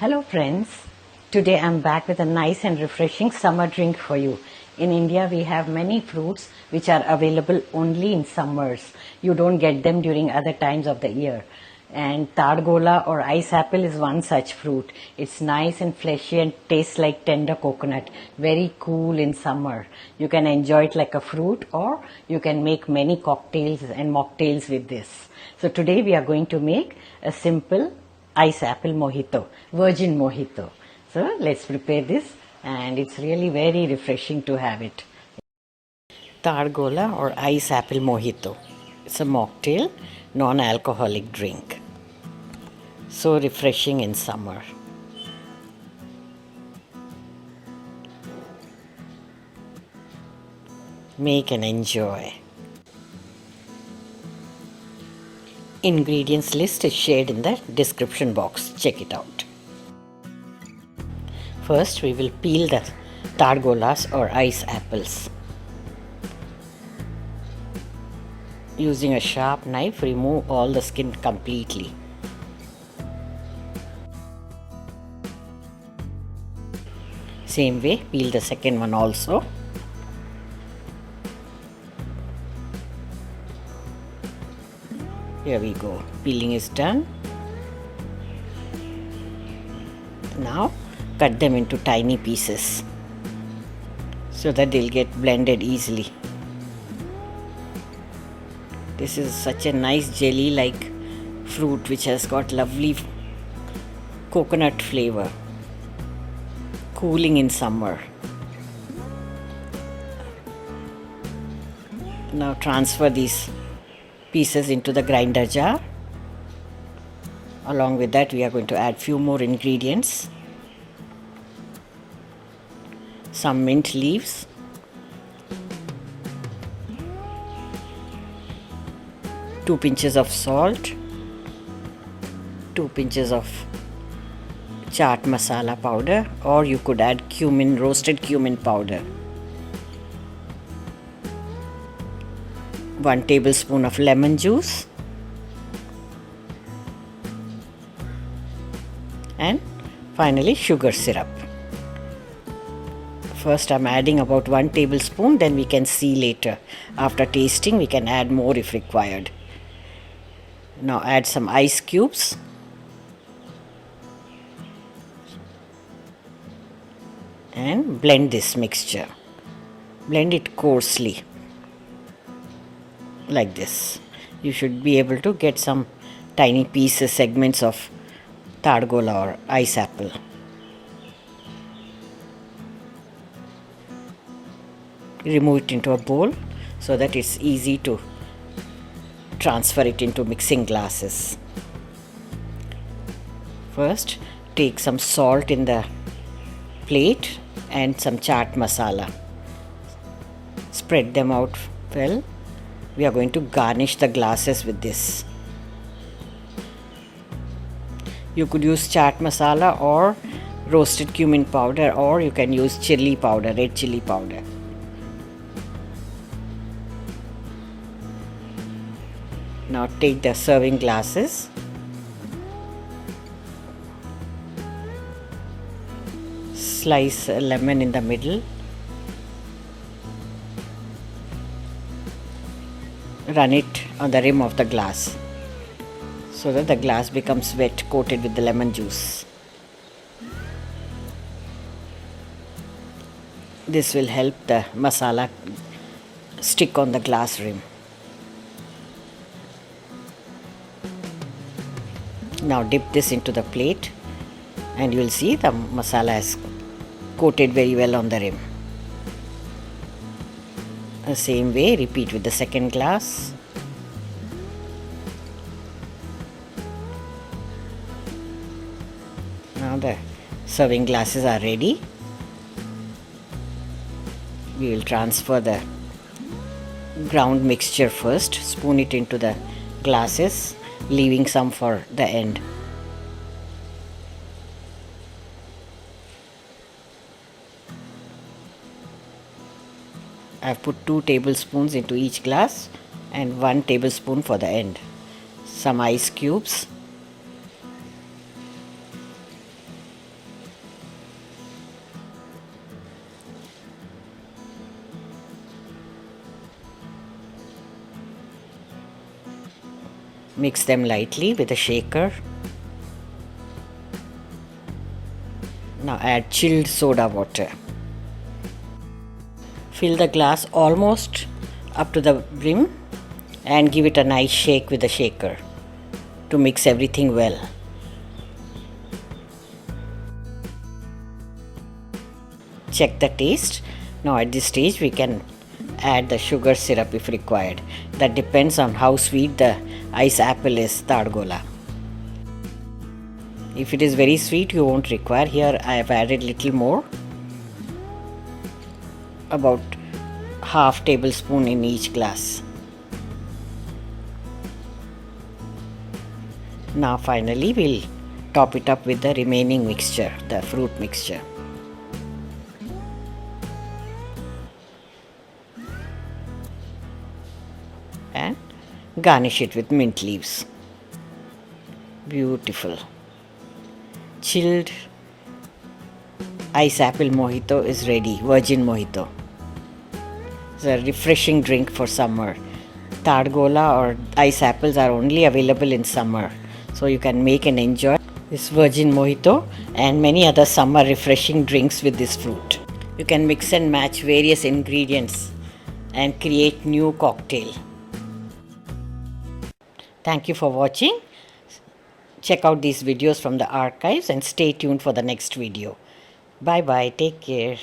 Hello friends, today I'm back with a nice and refreshing summer drink for you. In India we have many fruits which are available only in summers. You don't get them during other times of the year. And Tadgola or ice apple is one such fruit. It's nice and fleshy and tastes like tender coconut. Very cool in summer. You can enjoy it like a fruit or you can make many cocktails and mocktails with this. So today we are going to make a simple ice apple mojito, Virgin Mojito. So let's prepare this and it's really very refreshing to have it. Tadgola or ice apple mojito. It's a mocktail, non-alcoholic drink. So refreshing in summer. Make and enjoy. Ingredients list is shared in the description box. Check it out. First we will peel the tadgolas or ice apples. Using a sharp knife, remove all the skin completely. Same way, peel the second one also. Here we go. Peeling is done. Now cut them into tiny pieces so that they'll get blended easily. This is such a nice jelly-like fruit which has got lovely coconut flavor. Cooling in summer. Now transfer these pieces into the grinder jar. Along with that we are going to add few more ingredients. Some mint leaves, two pinches of salt, 2 pinches of chaat masala powder, or you could add cumin, roasted cumin powder, 1 tablespoon of lemon juice, and finally sugar syrup. First I'm adding about 1 tablespoon, then we can see later. After tasting we can add more if required. Now add some ice cubes. And blend this mixture. Blend it coarsely. Like this. You should be able to get some tiny pieces, segments of tadgola or ice apple. Remove it into a bowl so that it's easy to transfer it into mixing glasses. First, take some salt in the plate and some chaat masala. Spread them out well. We are going to garnish the glasses with this. You could use chaat masala or roasted cumin powder, or you can use chili powder, red chili powder. Now take the serving glasses. Slice a lemon in the middle. Run it on the rim of the glass so that the glass becomes wet, coated with the lemon juice. This will help the masala stick on the glass rim. Now dip this into the plate and you will see the masala is coated very well on the rim. The same way, repeat with the second glass. Now the serving glasses are ready. We will transfer the ground mixture first, spoon it into the glasses, leaving some for the end. I have put 2 tablespoons into each glass and 1 tablespoon for the end. Some ice cubes, Mix them lightly with a shaker. Now add chilled soda water. Fill the glass almost up to the brim and give it a nice shake with the shaker to mix everything well. Check the taste. Now at this stage we can add the sugar syrup if required. That depends on how sweet the ice apple is, Tadgola. If it is very sweet you won't require. Here I have added little more, about half tablespoon in each glass. Now finally we'll top it up with the remaining mixture, the fruit mixture. And garnish it with mint leaves. Beautiful. Chilled ice apple mojito is ready. Virgin Mojito. It's a refreshing drink for summer. Tadgola or ice apples are only available in summer, so you can make and enjoy this Virgin Mojito and many other summer refreshing drinks with this fruit. You can mix and match various ingredients and create new cocktail. Thank you for watching. Check out these videos from the archives and stay tuned for the next video. Bye bye. Take care.